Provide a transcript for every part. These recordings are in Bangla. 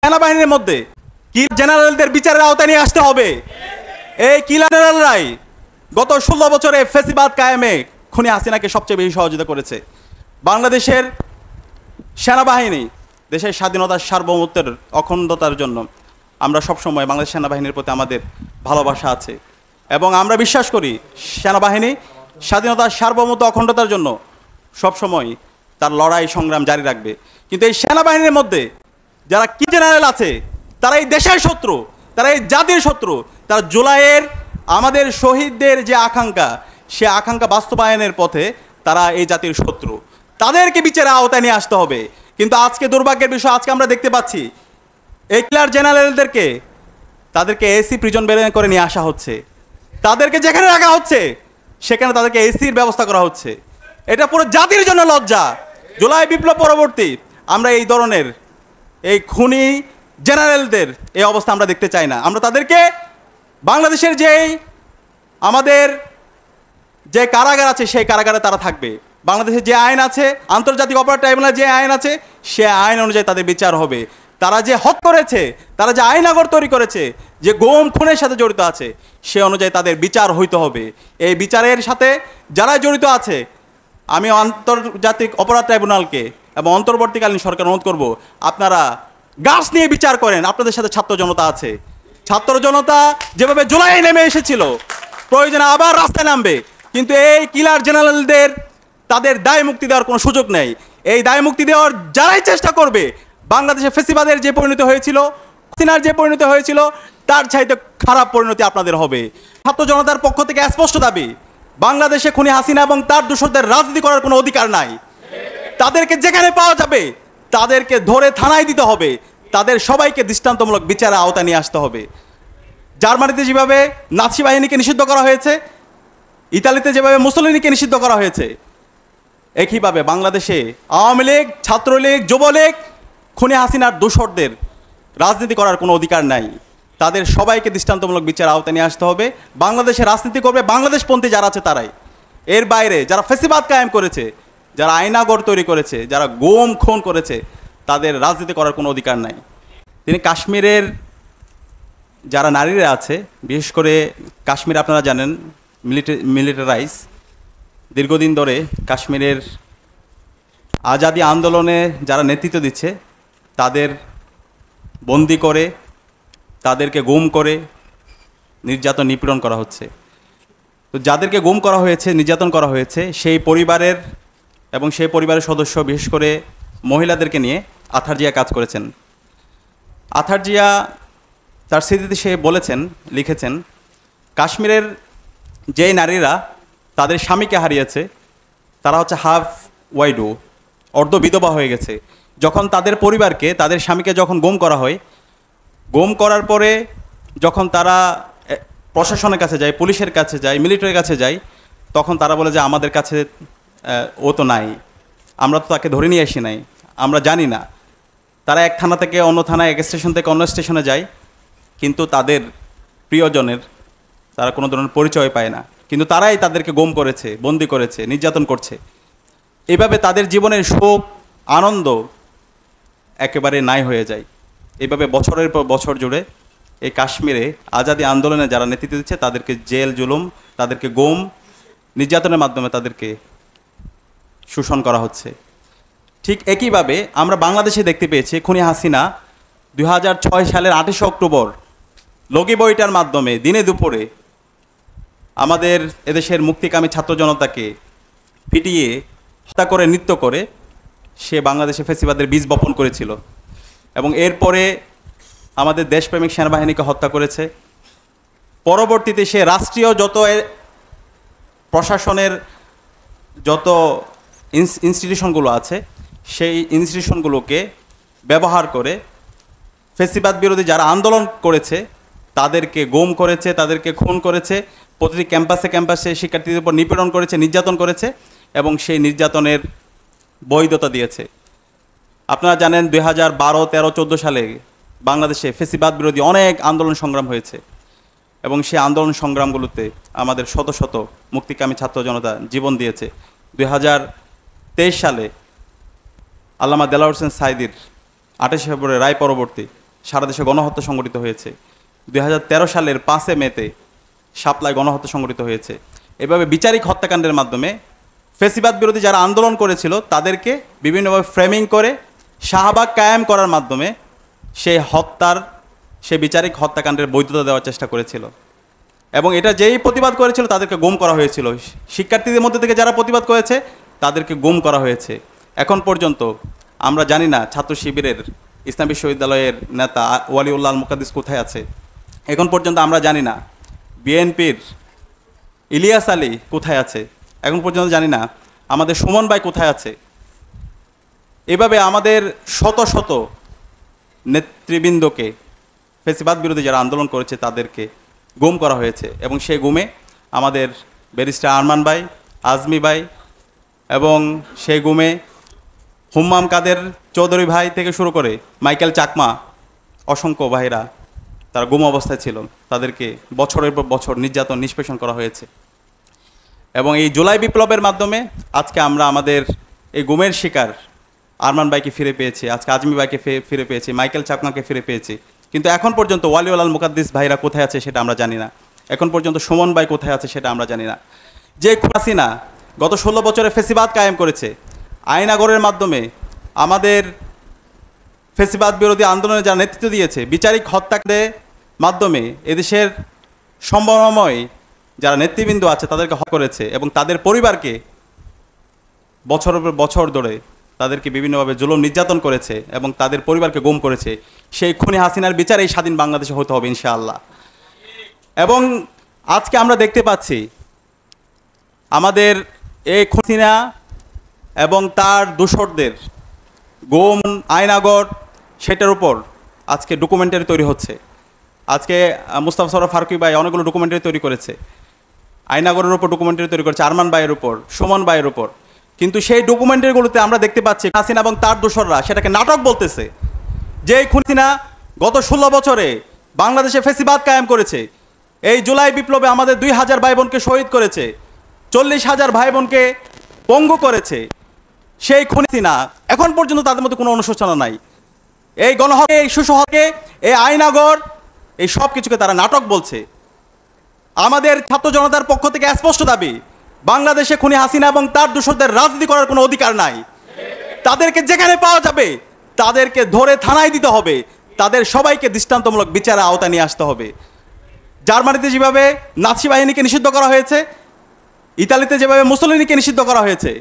সেনাবাহিনীর মধ্যে কি জেনারেলদের বিচারের আওতায় নিয়ে আসতে হবে। এই কিলার জেনারেলরাই গত 16 বছরে ফেসিবাদ কায়েমে খুনি হাসিনাকে সবচেয়ে বেশি সহযোগিতা করেছে। বাংলাদেশের সেনাবাহিনী দেশের স্বাধীনতার সার্বভৌমত্বের অখণ্ডতার জন্য আমরা সবসময় বাংলাদেশ সেনাবাহিনীর প্রতি আমাদের ভালোবাসা আছে এবং আমরা বিশ্বাস করি সেনাবাহিনী স্বাধীনতার সার্বভৌমত্ব অখণ্ডতার জন্য সবসময় তার লড়াই সংগ্রাম জারি রাখবে। কিন্তু এই সেনাবাহিনীর মধ্যে যারা কি জেনারেল আছে তারা এই দেশের শত্রু, তারা এই জাতির শত্রু, তারা জুলাইয়ের আমাদের শহীদদের যে আকাঙ্ক্ষা সে আকাঙ্ক্ষা বাস্তবায়নের পথে তারা এই জাতির শত্রু, তাদেরকে বিচারের আওতায় নিয়ে আসতে হবে। কিন্তু আজকে দুর্ভাগ্যের বিষয়, আজকে আমরা দেখতে পাচ্ছি এই কিলার জেনারেলদেরকে তাদেরকে এসি প্রিজন বের করে নিয়ে আসা হচ্ছে, তাদেরকে যেখানে রাখা হচ্ছে সেখানে তাদেরকে এসির ব্যবস্থা করা হচ্ছে। এটা পুরো জাতির জন্য লজ্জা। জুলাই বিপ্লব পরবর্তী আমরা এই ধরনের এই খুনি জেনারেলদের এই অবস্থা আমরা দেখতে চাই না। আমরা তাদেরকে বাংলাদেশের আমাদের যে কারাগার আছে সেই কারাগারে তারা থাকবে। বাংলাদেশের যে আইন আছে, আন্তর্জাতিক অপরাধ ট্রাইব্যুনালের যে আইন আছে সে আইন অনুযায়ী তাদের বিচার হবে। তারা যে হত্যা করেছে, তারা যে আইনাগর তৈরি করেছে, যে গুম খুনের সাথে জড়িত আছে সে অনুযায়ী তাদের বিচার হইতে হবে। এই বিচারের সাথে যারা জড়িত আছে আমি আন্তর্জাতিক অপরাধ ট্রাইব্যুনালকে এবং অন্তর্বর্তীকালীন সরকার অনুরোধ করব, আপনারা গাছ নিয়ে বিচার করেন। আপনাদের সাথে ছাত্র জনতা আছে, ছাত্র জনতা যেভাবে জুলাই নেমে এসেছিল প্রয়োজনে আবার রাস্তায় নামবে। কিন্তু এই কিলার জেনারেলদের তাদের দায় মুক্তি দেওয়ার কোনো সুযোগ নেই। এই দায় মুক্তি দেওয়ার যারাই চেষ্টা করবে বাংলাদেশে ফেসিবাদের যে পরিণতি হয়েছিল, হাসিনার যে পরিণতি হয়েছিল তার চাইতে খারাপ পরিণতি আপনাদের হবে। ছাত্র জনতার পক্ষ থেকে স্পষ্ট দাবি, বাংলাদেশে খুনি হাসিনা এবং তার দোসরদের রাজনীতি করার কোনো অধিকার নাই। তাদেরকে যেখানে পাওয়া যাবে তাদেরকে ধরে থানায় দিতে হবে, তাদের সবাইকে দৃষ্টান্তমূলক বিচারের আওতায় নিয়ে আসতে হবে। জার্মানিতে যেভাবে নাৎসি বাহিনীকে নিষিদ্ধ করা হয়েছে, ইতালিতে যেভাবে মুসলিনীকে নিষিদ্ধ করা হয়েছে, একইভাবে বাংলাদেশে আওয়ামী লীগ, ছাত্রলীগ, যুবলীগ, খুনি হাসিনার দোসরদের রাজনীতি করার কোনো অধিকার নাই। তাদের সবাইকে দৃষ্টান্তমূলক বিচার আওতায় নিয়ে আসতে হবে। বাংলাদেশে রাজনীতি করবে বাংলাদেশপন্থী যারা আছে তারাই। এর বাইরে যারা ফেসিবাদ কায়েম করেছে, যারা আইনাগর তৈরি করেছে, যারা গুম খুন করেছে, তাদের রাজনীতি করার কোনো অধিকার নাই। তিনি কাশ্মীরের যারা নারীরা আছে, বিশেষ করে কাশ্মীর আপনারা জানেন মিলিটারাইজ, দীর্ঘদিন ধরে কাশ্মীরের আজাদি আন্দোলনে যারা নেতৃত্ব দিচ্ছে তাদের বন্দি করে, তাদেরকে গুম করে নির্যাতন নিপীড়ন করা হচ্ছে। তো যাদেরকে গুম করা হয়েছে, নির্যাতন করা হয়েছে, সেই পরিবারের এবং সেই পরিবারের সদস্য বিশেষ করে মহিলাদেরকে নিয়ে আথার জিয়া কাজ করেছেন। আথার জিয়া তার স্মৃতিতে সে বলেছেন, লিখেছেন, কাশ্মীরের যেই নারীরা তাদের স্বামীকে হারিয়েছে তারা হচ্ছে হাফ ওয়াইডো, অর্ধ বিধবা হয়ে গেছে। যখন তাদের পরিবারকে, তাদের স্বামীকে যখন গুম করা হয়, গুম করার পরে যখন তারা প্রশাসনের কাছে যায়, পুলিশের কাছে যায়, মিলিটারির কাছে যায়, তখন তারা বলে যে আমাদের কাছে ও তো নাই, আমরা তো তাকে ধরে নিয়ে আসি নাই, আমরা জানি না। তারা এক থানা থেকে অন্য থানায়, এক স্টেশন থেকে অন্য স্টেশনে যায়, কিন্তু তাদের প্রিয়জনের তারা কোনো ধরনের পরিচয় পায় না। কিন্তু তারাই তাদেরকে গুম করেছে, বন্দি করেছে, নির্যাতন করছে। এভাবে তাদের জীবনের সুখ আনন্দ একেবারে নাই হয়ে যায়। এইভাবে বছরের পর বছর জুড়ে এই কাশ্মীরে আজাদি আন্দোলনে যারা নেতৃত্ব দিচ্ছে তাদেরকে জেল জুলুম, তাদেরকে গুম, নির্যাতনের মাধ্যমে তাদেরকে শোষণ করা হচ্ছে। ঠিক একইভাবে আমরা বাংলাদেশে দেখতে পেয়েছি খুনি হাসিনা 2006 সালের 28 অক্টোবর লগি বইটার মাধ্যমে দিনে দুপুরে আমাদের এদেশের মুক্তিকামী ছাত্র জনতাকে পিটিয়ে হত্যা করে, নৃত্য করে সে বাংলাদেশে ফেসিবাদের বীজ বপন করেছিল এবং এরপরে আমাদের দেশপ্রেমিক সেনাবাহিনীকে হত্যা করেছে। পরবর্তীতে সে রাষ্ট্রীয় যত প্রশাসনের যত ইনস্টিটিউশনগুলো আছে সেই ইনস্টিটিউশনগুলোকে ব্যবহার করে ফেসিবাদ বিরোধী যারা আন্দোলন করেছে তাদেরকে গুম করেছে, তাদেরকে খুন করেছে, প্রতিটি ক্যাম্পাসে ক্যাম্পাসে শিক্ষার্থীদের উপর নিপীড়ন করেছে, নির্যাতন করেছে এবং সেই নির্যাতনের বৈধতা দিয়েছে। আপনারা জানেন 2012, 13, 14 সালে বাংলাদেশে ফেসিবাদ বিরোধী অনেক আন্দোলন সংগ্রাম হয়েছে এবং সেই আন্দোলন সংগ্রামগুলোতে আমাদের শত শত মুক্তিকামী ছাত্র জনতা জীবন দিয়েছে। 2023 সালে আল্লামা দেলাওয়ার হোসেন সাঈদীর 28 ফেব্রুয়ারি রায় পরবর্তী সারা দেশে গণহত্যা সংঘটিত হয়েছে। 2013 সালের 5 মেতে শাপলায় গণহত্যা সংঘটিত হয়েছে। এভাবে বিচারিক হত্যাকাণ্ডের মাধ্যমে ফেসিবাদ বিরোধী যারা আন্দোলন করেছিল তাদেরকে বিভিন্নভাবে ফ্রেমিং করে শাহবাগ কায়েম করার মাধ্যমে সেই বিচারিক হত্যাকাণ্ডের বৈধতা দেওয়ার চেষ্টা করেছিল। এবং এটা যেই প্রতিবাদ করেছিল তাদেরকে গুম করা হয়েছিল। শিক্ষার্থীদের মধ্যে থেকে যারা প্রতিবাদ করেছে তাদেরকে গুম করা হয়েছে। এখন পর্যন্ত আমরা জানি না ছাত্র শিবিরের ইসলাম বিশ্ববিদ্যালয়ের নেতা ওয়ালিউল্লাহ আল মুকাদ্দিস কোথায় আছে। এখন পর্যন্ত আমরা জানি না বিএনপির ইলিয়াস আলী কোথায় আছে। এখন পর্যন্ত জানি না আমাদের সুমন ভাই কোথায় আছে। এভাবে আমাদের শত শত নেতৃবৃন্দকে ফেসিবাদ বিরোধী যারা আন্দোলন করেছে তাদেরকে গুম করা হয়েছে। এবং সেই গুমে আমাদের ব্যারিস্টার আরমান ভাই, আজমি ভাই এবং সেই গুমে হুম্মাম কাদের চৌধুরী ভাই থেকে শুরু করে মাইকেল চাকমা অসংখ্য ভাইরা তারা গুম অবস্থায় ছিল। তাদেরকে বছরের পর বছর নির্যাতন নিষ্পেষণ করা হয়েছে। এবং এই জুলাই বিপ্লবের মাধ্যমে আজকে আমরা আমাদের এই গুমের শিকার আরমান ভাইকে ফিরে পেয়েছি, আজকে আজমি ভাইকে ফিরে পেয়েছি, মাইকেল চাকমাকে ফিরে পেয়েছি। কিন্তু এখন পর্যন্ত ওয়ালিউল্লাহ আল মুকাদ্দিস ভাইরা কোথায় আছে সেটা আমরা জানি না। এখন পর্যন্ত সুমন ভাই কোথায় আছে সেটা আমরা জানি না। যে হাসিনা গত 16 বছরে ফেসিবাদ কায়েম করেছে, আইনাগরের মাধ্যমে আমাদের ফেসিবাদ বিরোধী আন্দোলনে যারা নেতৃত্ব দিয়েছে, বিচারিক হত্যাকাণ্ডের মাধ্যমে এদেশের সম্ভাবনাময় যারা নেতৃবৃন্দ আছে তাদেরকে হত্যা করেছে এবং তাদের পরিবারকে বছরের পর বছর ধরে তাদেরকে বিভিন্নভাবে জুলুম নির্যাতন করেছে এবং তাদের পরিবারকে গুম করেছে। সেই খুনি হাসিনার বিচার এই স্বাধীন বাংলাদেশে হতে হবে ইনশাআল্লাহ। এবং আজকে আমরা দেখতে পাচ্ছি আমাদের এই হাসিনা এবং তার দোসরদের গুম আয়নাগর সেটার উপর আজকে ডকুমেন্টারি তৈরি হচ্ছে। আজকে মুস্তাফা সরোয়ার ফারুকী ভাই অনেকগুলো ডকুমেন্টারি তৈরি করেছে, আয়নাগরের উপর ডকুমেন্টারি তৈরি করেছে, আরমান ভাইয়ের উপর, সুমন ভাইয়ের উপর। কিন্তু সেই ডকুমেন্টারিগুলোতে আমরা দেখতে পাচ্ছি হাসিনা এবং তার দোসররা সেটাকে নাটক বলতেছে। যে হাসিনা গত 16 বছরে বাংলাদেশে ফেসিবাদ কায়েম করেছে, এই জুলাই বিপ্লবে আমাদের 2000 ভাই বোনকে শহীদ করেছে, 40,000 ভাই বোনকে পঙ্গু করেছে, সেই হাসিনা এখন পর্যন্ত তাদের মধ্যে কোনো অনুশোচনা নাই। এই গণহত্যা, এই সুসহকে, এই আইনাগর, এই সব কিছুকে তারা নাটক বলছে। আমাদের ছাত্র জনতার পক্ষ থেকে স্পষ্ট দাবি, বাংলাদেশে খুনি হাসিনা এবং তার দোসরদের রাজনীতি করার কোনো অধিকার নাই। তাদেরকে যেখানে পাওয়া যাবে তাদেরকে ধরে থানায় দিতে হবে, তাদের সবাইকে দৃষ্টান্তমূলক বিচারের আওতায় নিয়ে আসতে হবে। জার্মানিতে যেভাবে নাৎসি বাহিনীকে নিষিদ্ধ করা হয়েছে, ইতালিতে যেভাবে মুসলিনীকে নিষিদ্ধ করা হয়েছে,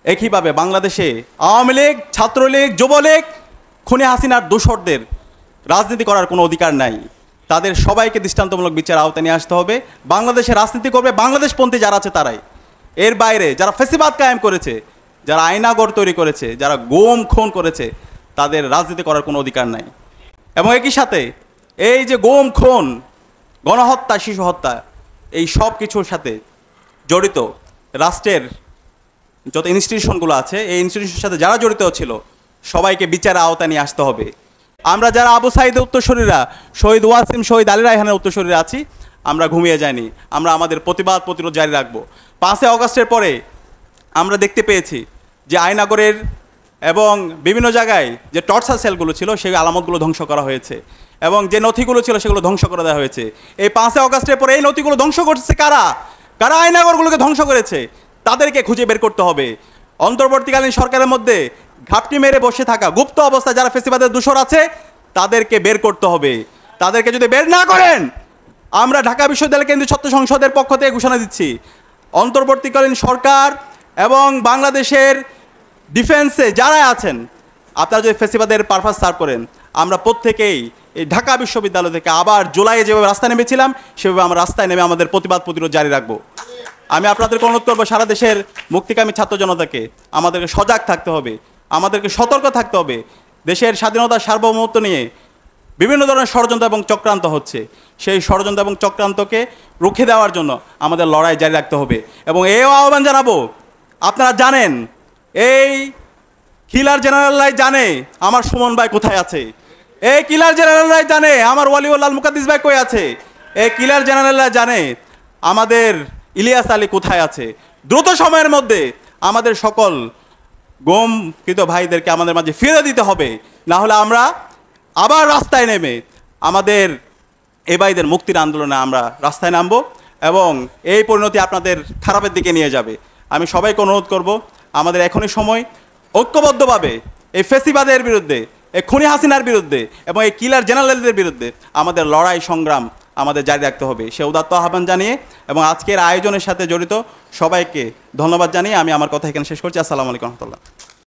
একইভাবে বাংলাদেশে আওয়ামী লীগ, ছাত্রলীগ, যুবলীগ, খুনি হাসিনার দোসরদের রাজনীতি করার কোনো অধিকার নাই। তাদের সবাইকে দৃষ্টান্তমূলক বিচার আওতায় নিয়ে আসতে হবে। বাংলাদেশে রাজনীতি করবে বাংলাদেশপন্থী যারা আছে তারাই। এর বাইরে যারা ফেসিবাদ কায়েম করেছে, যারা আয়নাগর তৈরি করেছে, যারা গুম খুন করেছে, তাদের রাজনীতি করার কোনো অধিকার নাই। এবং একই সাথে এই যে গুম খুন, গণহত্যা, শিশু হত্যা, এই সব কিছুর সাথে জড়িত রাষ্ট্রের যত ইনস্টিটিউশনগুলো আছে, এই ইনস্টিটিউশনের সাথে যারা জড়িত ছিল সবাইকে বিচারের আওতায় নিয়ে আসতে হবে। আমরা যারা আবু সাইদের উত্তরসূরিরা, শহীদ ওয়াসিম, শহীদ আলী রায়হানের উত্তরসূরিরা আছি, আমরা ঘুমিয়ে যাইনি। আমরা আমাদের প্রতিবাদ প্রতিরোধ জারি রাখবো। 5 আগস্টের পরে আমরা দেখতে পেয়েছি যে আয়নাগরের এবং বিভিন্ন জায়গায় যে টর্চার সেলগুলো ছিল সেই আলামতগুলো ধ্বংস করা হয়েছে এবং যে নথিগুলো ছিল সেগুলো ধ্বংস করে দেওয়া হয়েছে। এই 5 আগস্টের পরে এই নথিগুলো ধ্বংস করছে কারা? কারা আয়নাগরগুলোকে ধ্বংস করেছে? তাদেরকে খুঁজে বের করতে হবে। অন্তর্বর্তীকালীন সরকারের মধ্যে ঘাপটি মেরে বসে থাকা গুপ্ত অবস্থায় যারা ফেসিবাদের দোসর আছে তাদেরকে বের করতে হবে। তাদেরকে যদি বের না করেন, আমরা ঢাকা বিশ্ববিদ্যালয় কেন্দ্রীয় ছাত্র সংসদের পক্ষ থেকে ঘোষণা দিচ্ছি, অন্তর্বর্তীকালীন সরকার এবং বাংলাদেশের ডিফেন্সে যারা আছেন, আপনারা যদি ফেসিবাদের পারপাস সার্ভ করেন, আমরা প্রত্যেকেই এই ঢাকা বিশ্ববিদ্যালয় থেকে আবার জুলাইয়ে যেভাবে রাস্তায় নেমেছিলাম সেভাবে আমরা রাস্তায় নেমে আমাদের প্রতিবাদ প্রতিরোধ জারি রাখবো। আমি আপনাদেরকে অনুরোধ করবো, সারা দেশের মুক্তিকামী ছাত্র জনতাকে আমাদেরকে সজাগ থাকতে হবে, আমাদেরকে সতর্ক থাকতে হবে। দেশের স্বাধীনতার সার্বভৌমত্ব নিয়ে বিভিন্ন ধরনের ষড়যন্ত্র এবং চক্রান্ত হচ্ছে, সেই ষড়যন্ত্র এবং চক্রান্তকে রুখে দেওয়ার জন্য আমাদের লড়াই জারি রাখতে হবে। এবং এও আহ্বান জানাবো, আপনারা জানেন এই কিলার জেনারেলরাই জানে আমার সুমন ভাই কোথায় আছে, এই কিলার জেনারেলরাই জানে আমার ওয়ালিউল্লাহ আল মুকাদ্দিস ভাই কই আছে, এই কিলার জেনারেলরা জানে আমাদের ইলিয়াস আলী কোথায় আছে। দ্রুত সময়ের মধ্যে আমাদের সকল গুমকৃত ভাইদেরকে আমাদের মাঝে ফিরে দিতে হবে, না হলে আমরা আবার রাস্তায় নেমে আমাদের এ ভাইদের মুক্তির আন্দোলনে আমরা রাস্তায় নামবো এবং এই পরিণতি আপনাদের খারাপের দিকে নিয়ে যাবে। আমি সবাইকে অনুরোধ করব, আমাদের এখনই সময় ঐক্যবদ্ধভাবে এই ফেসিবাদের বিরুদ্ধে, এই খুনি হাসিনার বিরুদ্ধে এবং এই কিলার জেনারেলদের বিরুদ্ধে আমাদের লড়াই সংগ্রাম আমাদের জারি রাখতে হবে, সে উদাত্ত আহ্বান জানিয়ে এবং আজকের আয়োজনের সাথে জড়িত সবাইকে ধন্যবাদ জানিয়ে আমি আমার কথা এখানে শেষ করছি। আসসালামু আলাইকুম রহমতুল্লাহ।